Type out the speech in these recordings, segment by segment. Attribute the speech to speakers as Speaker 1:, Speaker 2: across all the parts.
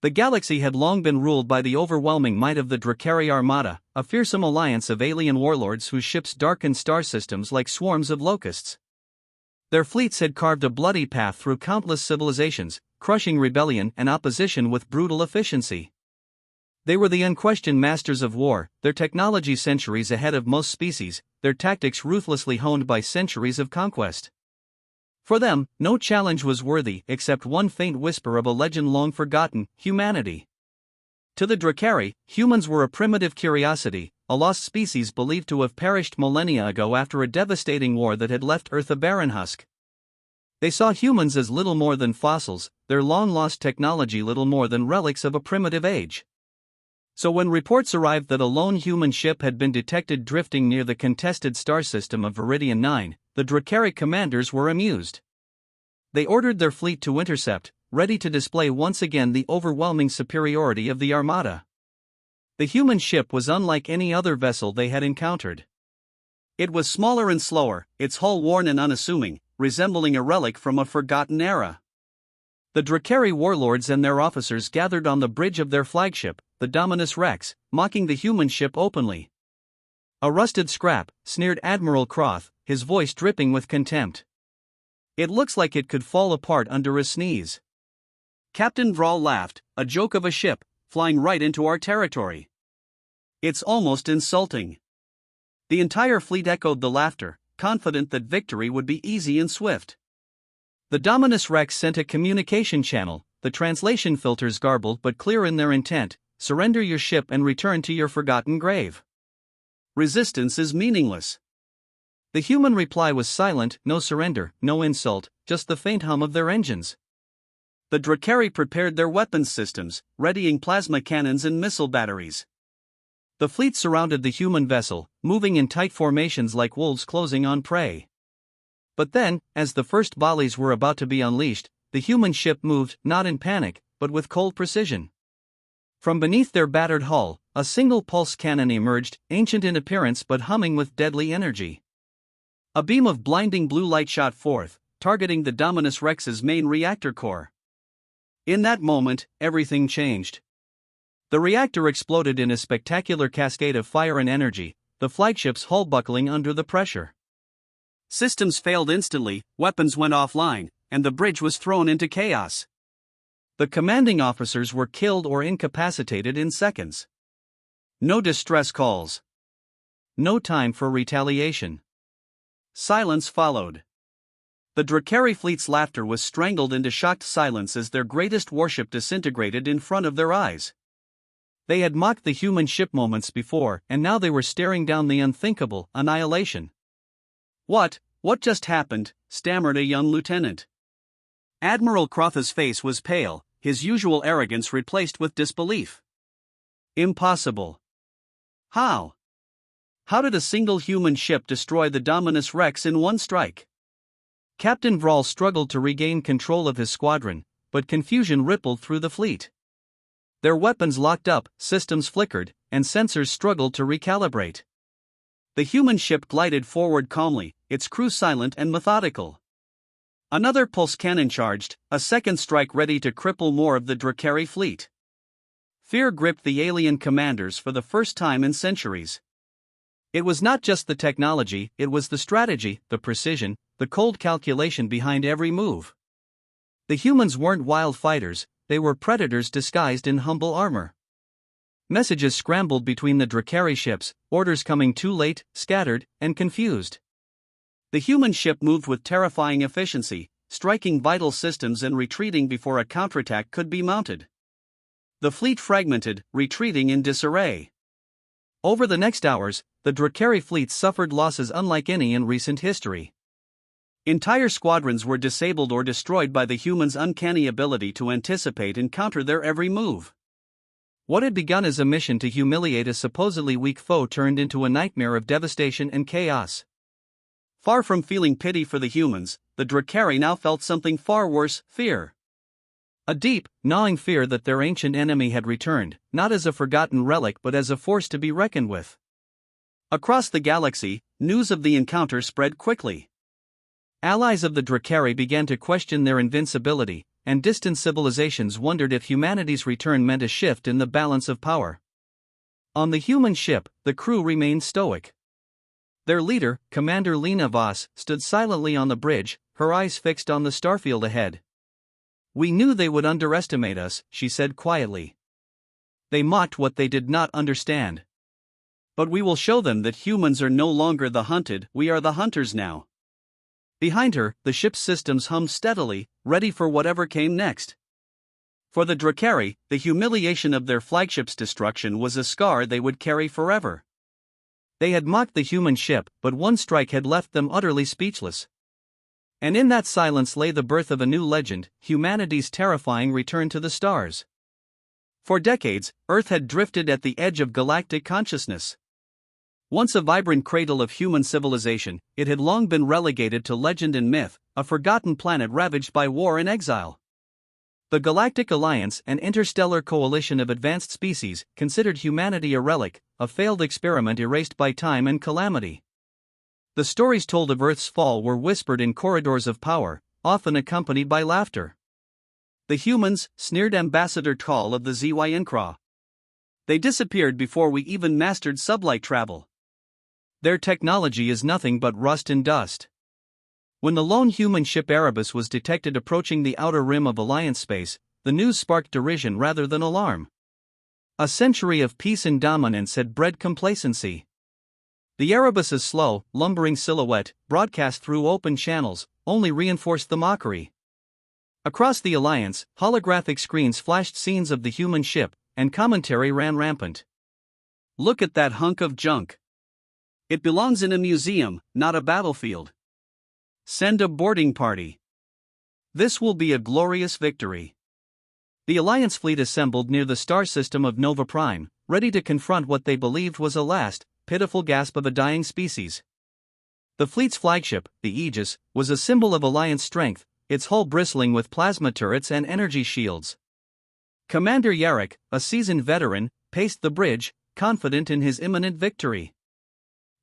Speaker 1: The galaxy had long been ruled by the overwhelming might of the Drakari Armada, a fearsome alliance of alien warlords whose ships darkened star systems like swarms of locusts. Their fleets had carved a bloody path through countless civilizations, crushing rebellion and opposition with brutal efficiency. They were the unquestioned masters of war, their technology centuries ahead of most species, their tactics ruthlessly honed by centuries of conquest. For them, no challenge was worthy except one faint whisper of a legend long forgotten: humanity. To the Drakari, humans were a primitive curiosity, a lost species believed to have perished millennia ago after a devastating war that had left Earth a barren husk. They saw humans as little more than fossils, their long-lost technology little more than relics of a primitive age. So when reports arrived that a lone human ship had been detected drifting near the contested star system of Viridian 9, the Drakari commanders were amused. They ordered their fleet to intercept, ready to display once again the overwhelming superiority of the Armada. The human ship was unlike any other vessel they had encountered. It was smaller and slower, its hull worn and unassuming, resembling a relic from a forgotten era. The Drakari warlords and their officers gathered on the bridge of their flagship, the Dominus Rex, mocking the human ship openly. "A rusted scrap," sneered Admiral Croth, his voice dripping with contempt. "It looks like it could fall apart under a sneeze." Captain Vral laughed, "A joke of a ship, flying right into our territory. It's almost insulting." The entire fleet echoed the laughter, confident that victory would be easy and swift. The Dominus Rex sent a communication channel, the translation filters garbled but clear in their intent: surrender your ship and return to your forgotten grave. Resistance is meaningless. The human reply was silent: no surrender, no insult, just the faint hum of their engines. The Drakari prepared their weapons systems, readying plasma cannons and missile batteries. The fleet surrounded the human vessel, moving in tight formations like wolves closing on prey. But then, as the first volleys were about to be unleashed, the human ship moved, not in panic, but with cold precision. From beneath their battered hull, a single pulse cannon emerged, ancient in appearance but humming with deadly energy. A beam of blinding blue light shot forth, targeting the Dominus Rex's main reactor core. In that moment, everything changed. The reactor exploded in a spectacular cascade of fire and energy, the flagship's hull buckling under the pressure. Systems failed instantly, weapons went offline, and the bridge was thrown into chaos. The commanding officers were killed or incapacitated in seconds. No distress calls. No time for retaliation. Silence followed. The Drakari fleet's laughter was strangled into shocked silence as their greatest warship disintegrated in front of their eyes. They had mocked the human ship moments before, and now they were staring down the unthinkable: annihilation. What just happened?" stammered a young lieutenant. Admiral Croth's face was pale, his usual arrogance replaced with disbelief. "Impossible. How? How did a single human ship destroy the Dominus Rex in one strike?" Captain Vral struggled to regain control of his squadron, but confusion rippled through the fleet. Their weapons locked up, systems flickered, and sensors struggled to recalibrate. The human ship glided forward calmly, its crew silent and methodical. Another pulse cannon charged, a second strike ready to cripple more of the Drakari fleet. Fear gripped the alien commanders for the first time in centuries. It was not just the technology, it was the strategy, the precision, the cold calculation behind every move. The humans weren't wild fighters, they were predators disguised in humble armor. Messages scrambled between the Drakari ships, orders coming too late, scattered, and confused. The human ship moved with terrifying efficiency, striking vital systems and retreating before a counterattack could be mounted. The fleet fragmented, retreating in disarray. Over the next hours, the Drakari fleet suffered losses unlike any in recent history. Entire squadrons were disabled or destroyed by the humans' uncanny ability to anticipate and counter their every move. What had begun as a mission to humiliate a supposedly weak foe turned into a nightmare of devastation and chaos. Far from feeling pity for the humans, the Drakari now felt something far worse: fear. A deep, gnawing fear that their ancient enemy had returned, not as a forgotten relic but as a force to be reckoned with. Across the galaxy, news of the encounter spread quickly. Allies of the Drakari began to question their invincibility, and distant civilizations wondered if humanity's return meant a shift in the balance of power. On the human ship, the crew remained stoic. Their leader, Commander Lena Voss, stood silently on the bridge, her eyes fixed on the starfield ahead. "We knew they would underestimate us," she said quietly. "They mocked what they did not understand. But we will show them that humans are no longer the hunted, we are the hunters now." Behind her, the ship's systems hummed steadily, ready for whatever came next. For the Dracari, the humiliation of their flagship's destruction was a scar they would carry forever. They had mocked the human ship, but one strike had left them utterly speechless. And in that silence lay the birth of a new legend, humanity's terrifying return to the stars. For decades, Earth had drifted at the edge of galactic consciousness. Once a vibrant cradle of human civilization, it had long been relegated to legend and myth, a forgotten planet ravaged by war and exile. The Galactic Alliance, an interstellar coalition of advanced species, considered humanity a relic, a failed experiment erased by time and calamity. The stories told of Earth's fall were whispered in corridors of power, often accompanied by laughter. "The humans," sneered Ambassador Tall of the ZY-Incra. "They disappeared before we even mastered sublight travel. Their technology is nothing but rust and dust." When the lone human ship Erebus was detected approaching the outer rim of Alliance space, the news sparked derision rather than alarm. A century of peace and dominance had bred complacency. The Erebus's slow, lumbering silhouette, broadcast through open channels, only reinforced the mockery. Across the Alliance, holographic screens flashed scenes of the human ship, and commentary ran rampant. "Look at that hunk of junk. It belongs in a museum, not a battlefield. Send a boarding party. This will be a glorious victory." The Alliance fleet assembled near the star system of Nova Prime, ready to confront what they believed was a last, pitiful gasp of a dying species. The fleet's flagship, the Aegis, was a symbol of Alliance strength, its hull bristling with plasma turrets and energy shields. Commander Yarrick, a seasoned veteran, paced the bridge, confident in his imminent victory.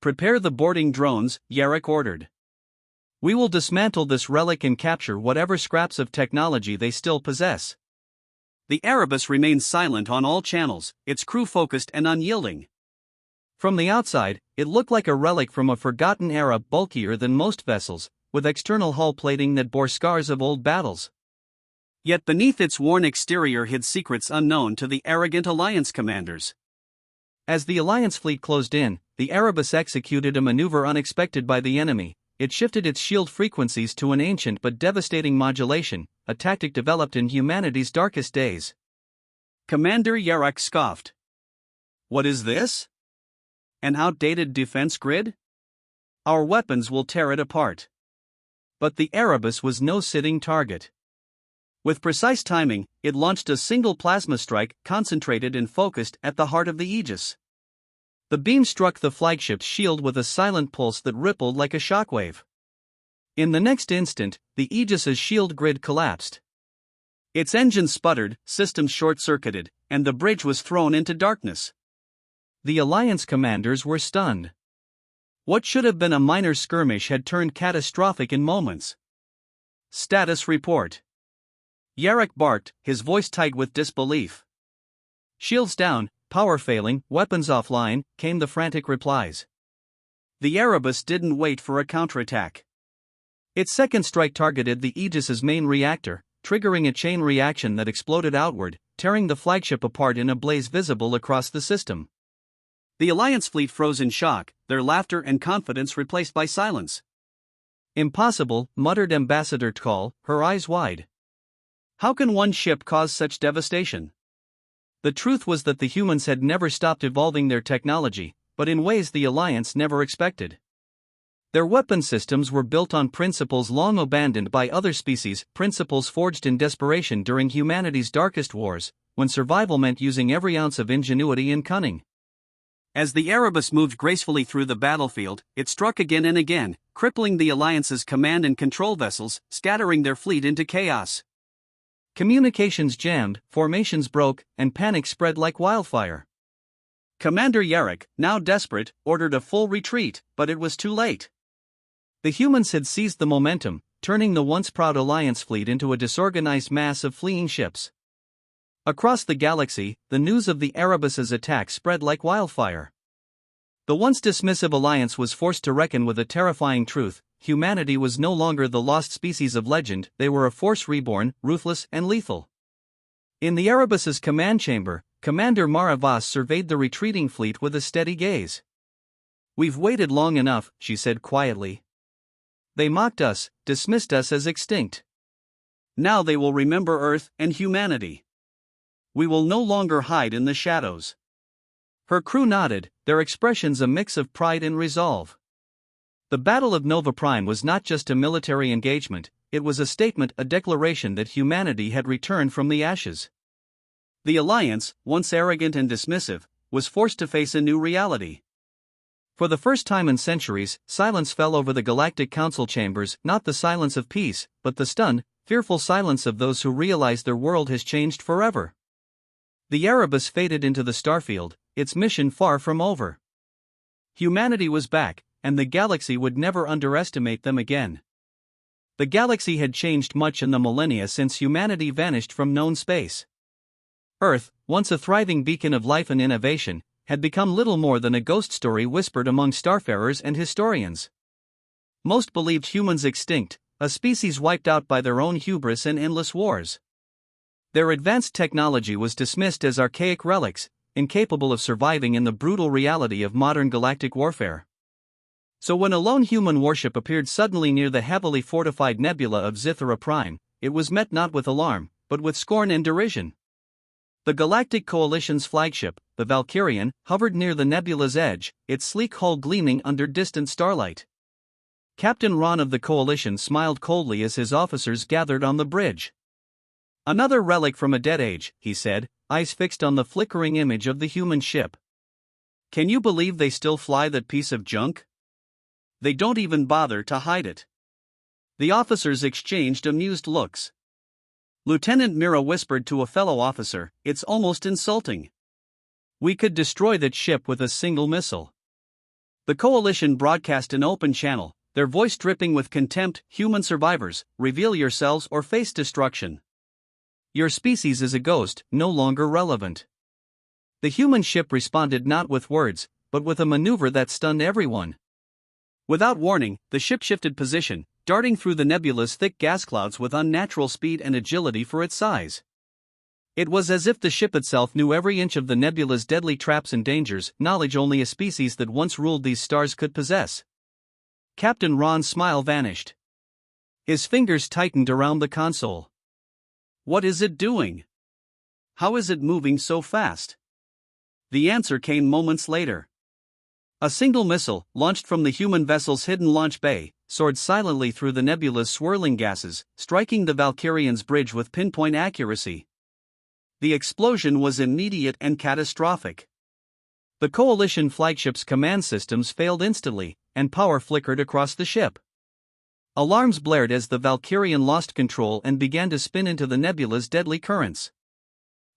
Speaker 1: "Prepare the boarding drones," Yarrick ordered. "We will dismantle this relic and capture whatever scraps of technology they still possess." The Erebus remained silent on all channels, its crew focused and unyielding. From the outside, it looked like a relic from a forgotten era, bulkier than most vessels, with external hull plating that bore scars of old battles. Yet beneath its worn exterior hid secrets unknown to the arrogant Alliance commanders. As the Alliance fleet closed in, the Erebus executed a maneuver unexpected by the enemy. It shifted its shield frequencies to an ancient but devastating modulation, a tactic developed in humanity's darkest days. Commander Yarrick scoffed. "What is this? An outdated defense grid? Our weapons will tear it apart." But the Erebus was no sitting target. With precise timing, it launched a single plasma strike, concentrated and focused, at the heart of the Aegis. The beam struck the flagship's shield with a silent pulse that rippled like a shockwave. In the next instant, the Aegis's shield grid collapsed. Its engines sputtered, systems short-circuited, and the bridge was thrown into darkness. The Alliance commanders were stunned. What should have been a minor skirmish had turned catastrophic in moments. "Status report." Yarrick barked, his voice tight with disbelief. "Shields down, power failing, weapons offline," came the frantic replies. The Erebus didn't wait for a counterattack. Its second strike targeted the Aegis's main reactor, triggering a chain reaction that exploded outward, tearing the flagship apart in a blaze visible across the system. The Alliance fleet froze in shock, their laughter and confidence replaced by silence. "Impossible," muttered Ambassador Tkal, her eyes wide. "How can one ship cause such devastation?" The truth was that the humans had never stopped evolving their technology, but in ways the Alliance never expected. Their weapon systems were built on principles long abandoned by other species, principles forged in desperation during humanity's darkest wars, when survival meant using every ounce of ingenuity and cunning. As the Erebus moved gracefully through the battlefield, it struck again and again, crippling the Alliance's command and control vessels, scattering their fleet into chaos. Communications jammed, formations broke, and panic spread like wildfire. Commander Yarrick, now desperate, ordered a full retreat, but it was too late. The humans had seized the momentum, turning the once proud Alliance fleet into a disorganized mass of fleeing ships. Across the galaxy, the news of the Erebus's attack spread like wildfire. The once dismissive Alliance was forced to reckon with a terrifying truth: humanity was no longer the lost species of legend, they were a force reborn, ruthless and lethal. In the Erebus's command chamber, Commander Mara Voss surveyed the retreating fleet with a steady gaze. "We've waited long enough," she said quietly. "They mocked us, dismissed us as extinct. Now they will remember Earth and humanity. We will no longer hide in the shadows." Her crew nodded, their expressions a mix of pride and resolve. The Battle of Nova Prime was not just a military engagement, it was a statement, a declaration that humanity had returned from the ashes. The Alliance, once arrogant and dismissive, was forced to face a new reality. For the first time in centuries, silence fell over the Galactic Council chambers, not the silence of peace, but the stunned, fearful silence of those who realize their world has changed forever. The Erebus faded into the starfield, its mission far from over. Humanity was back, and the galaxy would never underestimate them again. The galaxy had changed much in the millennia since humanity vanished from known space. Earth, once a thriving beacon of life and innovation, had become little more than a ghost story whispered among starfarers and historians. Most believed humans extinct, a species wiped out by their own hubris and endless wars. Their advanced technology was dismissed as archaic relics, incapable of surviving in the brutal reality of modern galactic warfare. So when a lone human warship appeared suddenly near the heavily fortified nebula of Zithera Prime, it was met not with alarm, but with scorn and derision. The Galactic Coalition's flagship, the Valkyrian, hovered near the nebula's edge, its sleek hull gleaming under distant starlight. Captain Ron of the Coalition smiled coldly as his officers gathered on the bridge. "Another relic from a dead age," he said, eyes fixed on the flickering image of the human ship. "Can you believe they still fly that piece of junk? They don't even bother to hide it." The officers exchanged amused looks. Lieutenant Mira whispered to a fellow officer, "It's almost insulting. We could destroy that ship with a single missile." The Coalition broadcast an open channel, their voice dripping with contempt: "Human survivors, reveal yourselves or face destruction. Your species is a ghost, no longer relevant." The human ship responded not with words, but with a maneuver that stunned everyone. Without warning, the ship shifted position, darting through the nebula's thick gas clouds with unnatural speed and agility for its size. It was as if the ship itself knew every inch of the nebula's deadly traps and dangers, knowledge only a species that once ruled these stars could possess. Captain Ron's smile vanished. His fingers tightened around the console. "What is it doing? How is it moving so fast?" The answer came moments later. A single missile, launched from the human vessel's hidden launch bay, soared silently through the nebula's swirling gases, striking the Valkyrian's bridge with pinpoint accuracy. The explosion was immediate and catastrophic. The Coalition flagship's command systems failed instantly, and power flickered across the ship. Alarms blared as the Valkyrian lost control and began to spin into the nebula's deadly currents.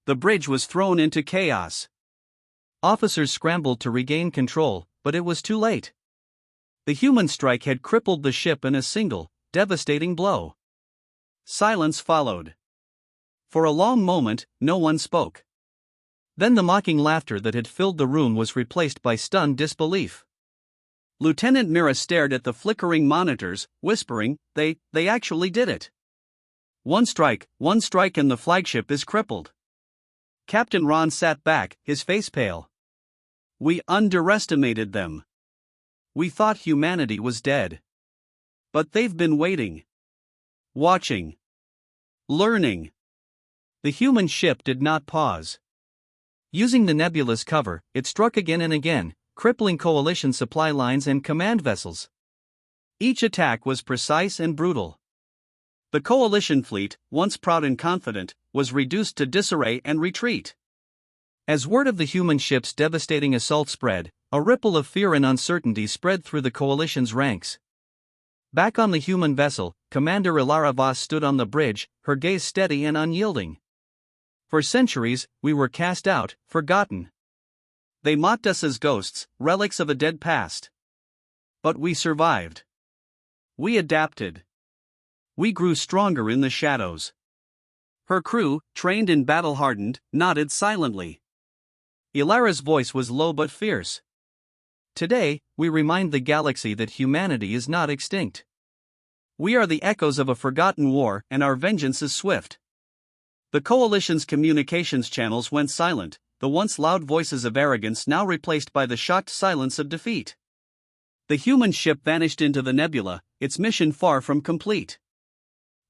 Speaker 1: The bridge was thrown into chaos. Officers scrambled to regain control, but it was too late. The human strike had crippled the ship in a single, devastating blow. Silence followed. For a long moment, no one spoke. Then the mocking laughter that had filled the room was replaced by stunned disbelief. Lieutenant Mira stared at the flickering monitors, whispering, They actually did it. One strike and the flagship is crippled." Captain Ron sat back, his face pale. "We underestimated them. We thought humanity was dead. But they've been waiting. Watching. Learning." The human ship did not pause. Using the nebula's cover, it struck again and again, crippling Coalition supply lines and command vessels. Each attack was precise and brutal. The Coalition fleet, once proud and confident, was reduced to disarray and retreat. As word of the human ship's devastating assault spread, a ripple of fear and uncertainty spread through the Coalition's ranks. Back on the human vessel, Commander Ilara Voss stood on the bridge, her gaze steady and unyielding. "For centuries, we were cast out, forgotten. They mocked us as ghosts, relics of a dead past. But we survived. We adapted. we grew stronger in the shadows. Her crew, trained and battle-hardened, nodded silently. Ilara's voice was low but fierce. Today, we remind the galaxy that humanity is not extinct. We are the echoes of a forgotten war, and our vengeance is swift. The Coalition's communications channels went silent, the once loud voices of arrogance now replaced by the shocked silence of defeat. The human ship vanished into the nebula, its mission far from complete.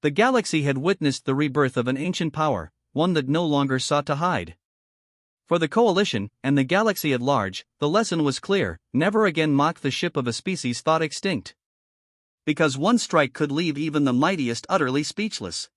Speaker 1: The galaxy had witnessed the rebirth of an ancient power, one that no longer sought to hide. For the Coalition, and the galaxy at large, the lesson was clear: never again mock the ship of a species thought extinct. Because one strike could leave even the mightiest utterly speechless.